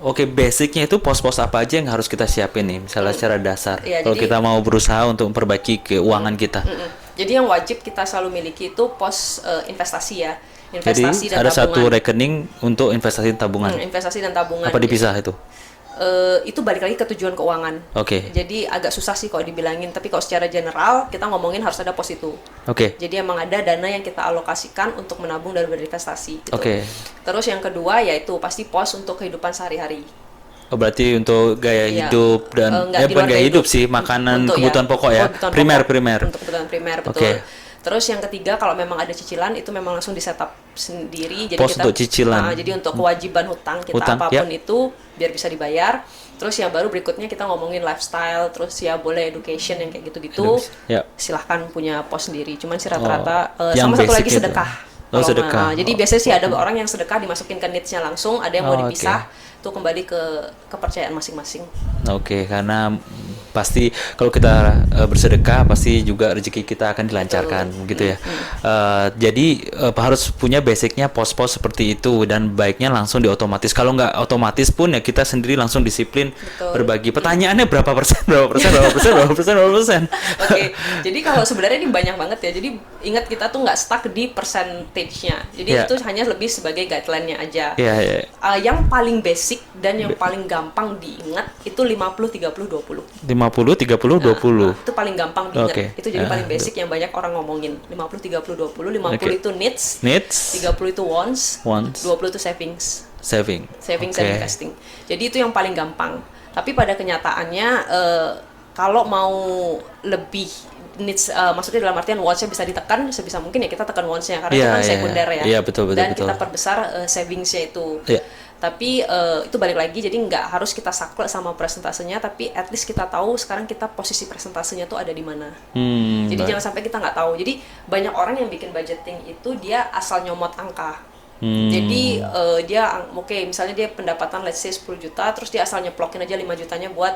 Oke, basicnya itu pos-pos apa aja yang harus kita siapin nih, misalnya secara dasar. Ya, Kalau jadi kita mau berusaha untuk memperbaiki keuangan kita. jadi yang wajib kita selalu miliki itu pos investasi ya. Jadi Investasi dan ada satu tabungan. rekening untuk investasi tabungan. Investasi dan tabungan. Apa dipisah itu? Itu balik lagi ke tujuan keuangan. Oke. Jadi agak susah sih kalau dibilangin, tapi kalau secara general kita ngomongin harus ada pos itu. Oke. Jadi emang ada dana yang kita alokasikan untuk menabung dan berinvestasi gitu. Oke. Terus yang kedua yaitu pasti pos untuk kehidupan sehari-hari. Oh, berarti untuk gaya Iya. hidup dan Nggak di bukan luar gaya hidup sih, makanan untuk kebutuhan pokok ya. kebutuhan Primer, pokok. primer. Untuk kebutuhan primer, betul. Oke. Terus yang ketiga kalau memang ada cicilan itu memang langsung di setup sendiri. Jadi Pos kita untuk cicilan. jadi untuk kewajiban hutang kita Hutang, apapun ya. itu biar bisa dibayar. Terus yang baru berikutnya kita ngomongin lifestyle, terus ya boleh education yang kayak gitu-gitu. Ya. Silahkan punya pos sendiri. Cuman sih rata-rata yang sama satu basic lagi itu. sedekah. Oh, sedekah. Jadi biasanya sih ada orang yang sedekah dimasukin ke needs-nya langsung, ada yang mau Oh, dipisah. Itu kembali ke kepercayaan masing-masing. Oke, karena pasti kalau kita bersedekah pasti juga rezeki kita akan dilancarkan gitu ya. Jadi harus punya basicnya pos-pos seperti itu dan baiknya langsung diotomatis. Kalau nggak otomatis pun ya kita sendiri langsung disiplin berbagi. Pertanyaannya berapa persen, berapa persen, berapa persen, berapa persen, berapa persen. Oke, jadi kalau sebenarnya ini banyak banget ya. Jadi ingat kita tuh nggak stuck di percentage-nya. Jadi Yeah. itu hanya lebih sebagai guideline-nya aja. Iya, iya. Yang paling basic dan yang paling gampang diingat itu 50-30-20. 50, 30, 20. Itu paling gampang diingat. Oke. Itu jadi paling basic yang banyak orang ngomongin. 50-30-20. 50 Oke. itu needs, Needs, 30 itu wants, wants, 20 itu savings. saving. Savings Oke. and investing. Jadi itu yang paling gampang. Tapi pada kenyataannya kalau mau lebih needs, maksudnya dalam artian wants-nya bisa ditekan, sebisa mungkin ya kita tekan wants-nya karena Iya, itu kan iya, sekunder ya. iya, betul, betul, Dan betul. kita perbesar savings-nya itu. Iya. Tapi itu balik lagi, jadi nggak harus kita saklek sama presentasenya, tapi at least kita tahu sekarang kita posisi presentasenya tuh ada di mana. Jadi jangan sampai kita nggak tahu. Jadi banyak orang yang bikin budgeting itu dia asal nyomot angka. Jadi dia oke, misalnya dia pendapatan let's say 10 juta, terus dia asal nyeplokin aja 5 jutanya buat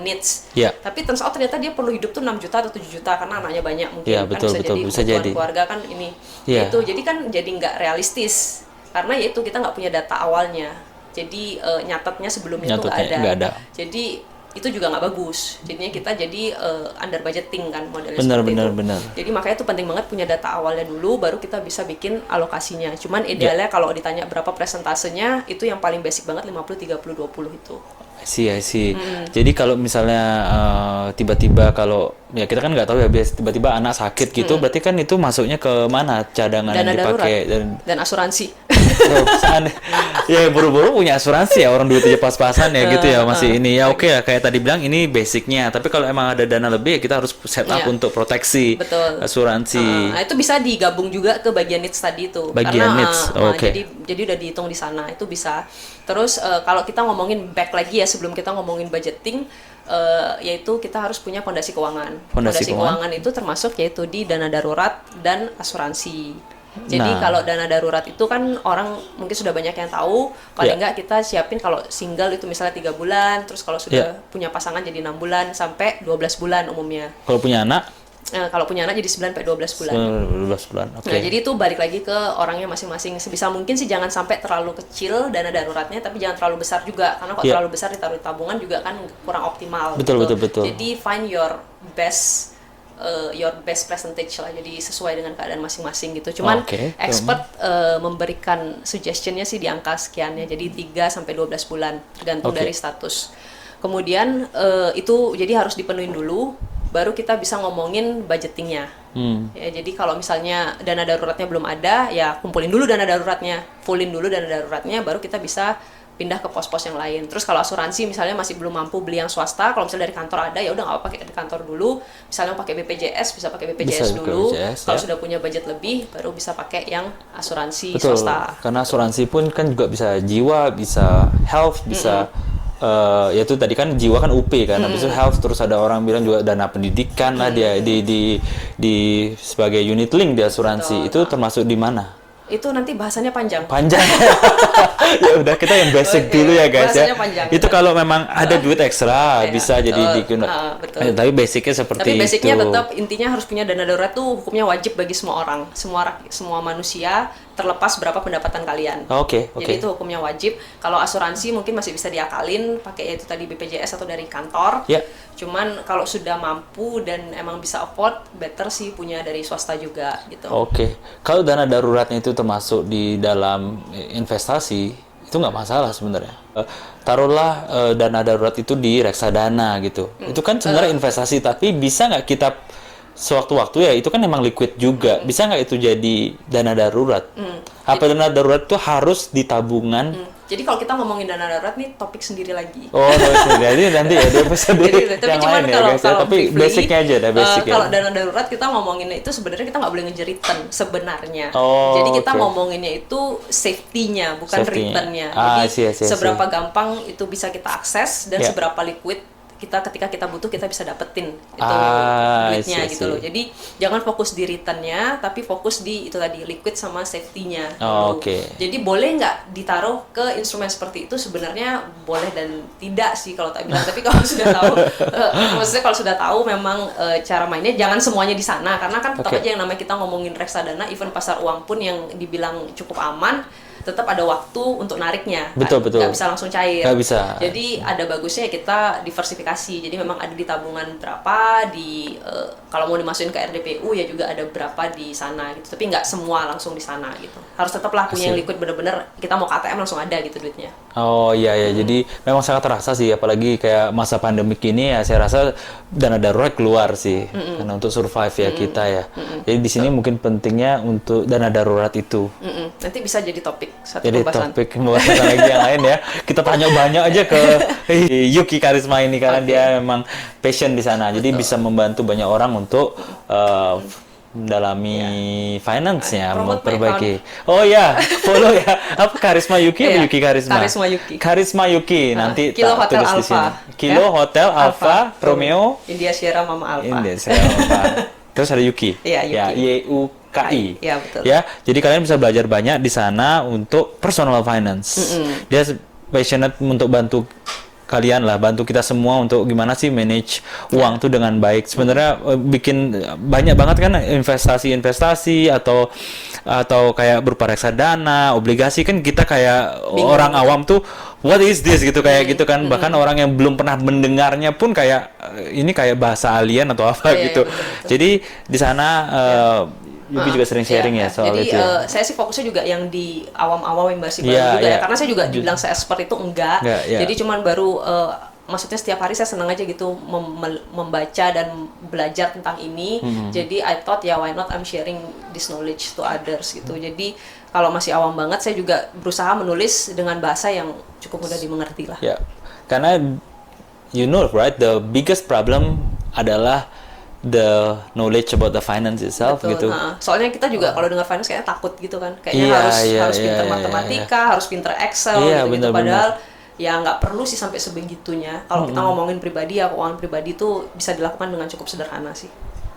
needs. Iya. Tapi turns out ternyata dia perlu hidup tuh 6 juta atau 7 juta karena anaknya banyak mungkin. Iya, Kan betul, bisa betul, jadi bisa kebutuhan jadi. keluarga kan ini. Iya. Itu jadi kan jadi nggak realistis. Karena ya itu kita nggak punya data awalnya. Jadi nyatetnya sebelumnya itu Nyatetnya nggak nggak ada. ada. Jadi itu juga nggak bagus. Jadinya kita jadi under budgeting kan modelnya Benar, seperti benar, itu. benar. Jadi makanya itu penting banget punya data awalnya dulu, baru kita bisa bikin alokasinya. Cuman Ya. idealnya kalau ditanya berapa presentasenya, itu yang paling basic banget 50-30-20 itu. I see. Jadi kalau misalnya tiba-tiba kalau ya kita kan nggak tahu ya, tiba-tiba anak sakit gitu, berarti kan itu masuknya ke mana cadangan Dana yang darurat dipakai dan asuransi. Oh, aneh. Ya buru-buru punya asuransi ya, orang duitnya pas-pasan ya gitu ya masih ini ya oke ya kayak tadi bilang ini basicnya, tapi kalau emang ada dana lebih ya kita harus set up Iya. untuk proteksi. Betul. Asuransi. Nah, itu bisa digabung juga ke bagian needs tadi itu. Bagian Karena, needs, oke. jadi udah dihitung di sana, itu bisa. Terus kalau kita ngomongin back lagi ya sebelum kita ngomongin budgeting, yaitu kita harus punya fondasi keuangan. Fondasi Keuangan itu termasuk yaitu di dana darurat dan asuransi. Jadi Nah. kalau dana darurat itu kan orang mungkin sudah banyak yang tahu, paling Ya. nggak kita siapin kalau single itu misalnya 3 bulan, terus kalau sudah Ya. punya pasangan jadi 6 bulan sampai 12 bulan umumnya. Kalau punya anak Kalau punya anak jadi 9 sampai 12 bulan. 12 bulan. Oke. Nah, jadi itu balik lagi ke orangnya masing-masing. Sebisa mungkin sih jangan sampai terlalu kecil dana daruratnya, tapi jangan terlalu besar juga. Karena kalau Iya. terlalu besar ditaruh di tabungan juga kan kurang optimal. Betul, gitu. betul, betul. Jadi find your best percentage lah. Jadi sesuai dengan keadaan masing-masing gitu. Cuman Oke. expert memberikan suggestionnya sih di angka sekian ya. Jadi 3 sampai 12 bulan tergantung Oke. dari status. Kemudian itu jadi harus dipenuhin dulu, baru kita bisa ngomongin budgetingnya. Ya, jadi kalau misalnya dana daruratnya belum ada, ya kumpulin dulu dana daruratnya, fullin dulu dana daruratnya, baru kita bisa pindah ke pos-pos yang lain. Terus kalau asuransi misalnya masih belum mampu beli yang swasta, kalau misalnya dari kantor ada ya udah nggak apa-apa pakai di kantor dulu. Misalnya mau pakai BPJS bisa pakai BPJS Bisa dulu. BPJS, Kalau ya. sudah punya budget lebih, baru bisa pakai yang asuransi Betul. swasta. Karena asuransi pun kan juga bisa jiwa, bisa health, bisa ya itu tadi kan jiwa kan UP kan, habis itu health, terus ada orang bilang juga dana pendidikan lah dia di sebagai unit link di asuransi. Itu termasuk di mana? Itu nanti bahasannya panjang. Panjang. Ya udah kita yang basic Oke, dulu ya guys ya. bahasanya panjang. Itu kalau memang ada duit ekstra Ya, bisa jadi betul. digunakan. Betul. Tapi basicnya seperti Tapi basicnya itu. tetap intinya harus punya dana darurat tuh hukumnya wajib bagi semua orang, semua manusia terlepas berapa pendapatan kalian. Oke. Jadi itu hukumnya wajib. Kalau asuransi mungkin masih bisa diakalin pakai yaitu tadi BPJS atau dari kantor. Ya. Cuman kalau sudah mampu dan emang bisa afford, better sih punya dari swasta juga gitu. Oke. Kalau dana daruratnya itu termasuk di dalam investasi, itu nggak masalah sebenarnya. Taruhlah dana darurat itu di reksadana gitu. Itu kan sebenarnya investasi, tapi bisa nggak kita sewaktu-waktu ya itu kan emang liquid juga. Bisa nggak itu jadi dana darurat? Apa dana darurat itu harus di tabungan? Jadi kalau kita ngomongin dana darurat nih topik sendiri lagi. Oh, jadi nanti ya di episode yang lain ya guys. Tapi basicnya aja dah, basicnya. Kalau dana darurat kita ngomonginnya itu sebenarnya kita nggak boleh ngejar return sebenarnya. Oh, jadi kita okay. ngomonginnya itu safety-nya, bukan returnnya. Jadi seberapa gampang itu bisa kita akses dan seberapa liquid ketika kita butuh kita bisa dapetin itu duitnya gitu loh. Jadi jangan fokus di returnnya, tapi fokus di itu tadi liquid sama safety-nya. Jadi boleh nggak ditaruh ke instrumen seperti itu? Sebenarnya boleh dan tidak sih kalau tak bilang. Tapi kalau sudah tahu, maksudnya kalau sudah tahu memang cara mainnya jangan semuanya di sana karena kan tetap aja yang namanya kita ngomongin reksadana, even pasar uang pun yang dibilang cukup aman. Tetap ada waktu untuk nariknya, betul. Nggak bisa langsung cair. Nggak bisa. Jadi ada bagusnya kita diversifikasi. Jadi memang ada di tabungan berapa, kalau mau dimasukin ke RDPU ya juga ada berapa di sana gitu. Tapi nggak semua langsung di sana gitu. Harus tetaplah punya yang liquid bener-bener. Kita mau KTM langsung ada gitu duitnya. Oh iya ya. Jadi memang sangat terasa sih, apalagi kayak masa pandemik ini ya. Saya rasa dana darurat keluar sih, karena untuk survive ya kita ya. Jadi di sini mungkin pentingnya untuk dana darurat itu. Nanti bisa jadi topik. Jadi topik pembahasan lagi yang lain ya. Kita tanya banyak aja ke Yuki Karisma ini karena dia memang passion di sana. Jadi bisa membantu banyak orang untuk mendalami finance-nya, memperbaiki. Oh ya, follow ya. Apa Karisma Yuki atau Yuki Karisma? Karisma Yuki. Karisma Yuki. Nanti Kilo Hotel tulis di sini. Alpha. Kilo Hotel Alpha Romeo India Sierra Mama Alpha. India Sierra Alpha. Terus ada Yuki. Iya, Yuki. Ya, YUKI. Ya, betul. Ya, jadi kalian bisa belajar banyak di sana untuk personal finance. Dia passionate untuk bantu kalian lah, bantu kita semua untuk gimana sih manage uang tuh dengan baik. Sebenarnya bikin banyak banget kan investasi atau kayak berupa reksadana, obligasi kan kita kayak orang awam tuh what is this gitu kayak gitu kan. Bahkan orang yang belum pernah mendengarnya pun kayak ini kayak bahasa alien atau apa gitu. Betul. Jadi di sana Yuki juga sering sharing ya soal jadi, itu. saya sih fokusnya juga yang di awam-awam yang masih baru juga ya. Karena saya juga dibilang saya expert itu enggak. Jadi cuman baru maksudnya setiap hari saya senang aja gitu membaca dan belajar tentang ini. Jadi I thought why not I'm sharing this knowledge to others gitu. Jadi kalau masih awam banget saya juga berusaha menulis dengan bahasa yang cukup mudah dimengerti lah. Ya. Karena you know right, the biggest problem adalah the knowledge about the finance itself. Betul, gitu. Soalnya kita juga kalau dengar finance kayaknya takut gitu kan. Kayaknya harus pinter matematika, harus pinter Excel gitu. Padahal ya nggak perlu sih sampai sebegitunya. Kalau kita ngomongin pribadi ya, keuangan pribadi itu bisa dilakukan dengan cukup sederhana sih.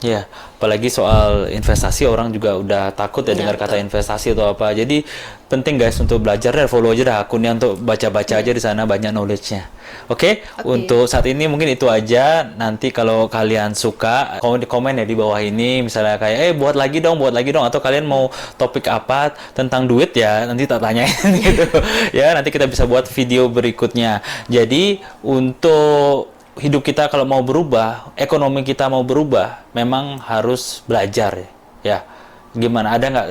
Ya, apalagi soal investasi orang juga udah takut ya dengar kata investasi atau apa. Jadi penting guys untuk belajar dan follow aja dah akunnya untuk baca-baca aja di sana banyak knowledge-nya. Oke, untuk saat ini mungkin itu aja. Nanti kalau kalian suka komen ya di bawah ini misalnya kayak buat lagi dong atau kalian mau topik apa tentang duit ya nanti tak tanyain gitu. Ya, nanti kita bisa buat video berikutnya. Jadi untuk hidup kita kalau mau berubah, ekonomi kita mau berubah, memang harus belajar ya. Gimana, ada nggak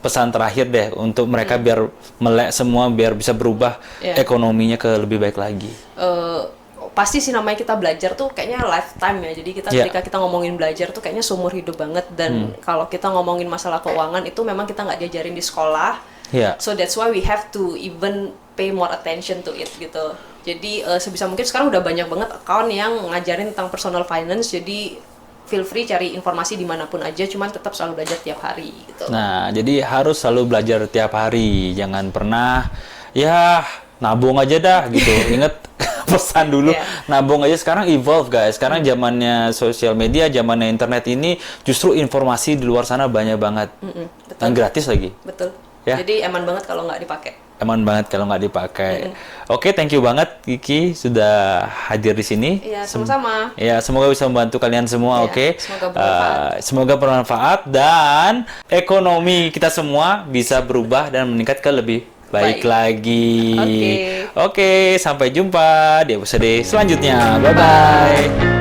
pesan terakhir deh untuk mereka biar melek semua, biar bisa berubah ekonominya ke lebih baik lagi? Pasti sih namanya kita belajar tuh kayaknya lifetime ya. Jadi kita ketika kita ngomongin belajar tuh kayaknya seumur hidup banget. Dan kalau kita ngomongin masalah keuangan itu memang kita nggak diajarin di sekolah. So that's why we have to even pay more attention to it gitu. Jadi sebisa mungkin sekarang udah banyak banget account yang ngajarin tentang personal finance. Jadi feel free cari informasi dimanapun aja, cuman tetap selalu belajar tiap hari gitu. Nah, jadi harus selalu belajar tiap hari. Jangan pernah ya nabung aja dah gitu. Ingat pesan dulu, nabung aja. Sekarang evolve guys. Sekarang zamannya sosial media, zamannya internet ini justru informasi di luar sana banyak banget. Dan gratis lagi. Betul. Ya. Jadi aman banget kalau nggak dipakai. aman banget kalau nggak dipakai. Oke, thank you banget Kiki sudah hadir di sini. Iya, sama-sama. Ya, semoga bisa membantu kalian semua. Iya, Oke. semoga bermanfaat. Semoga bermanfaat dan ekonomi kita semua bisa berubah dan meningkat ke lebih baik lagi. Oke, sampai jumpa di episode selanjutnya. Bye bye.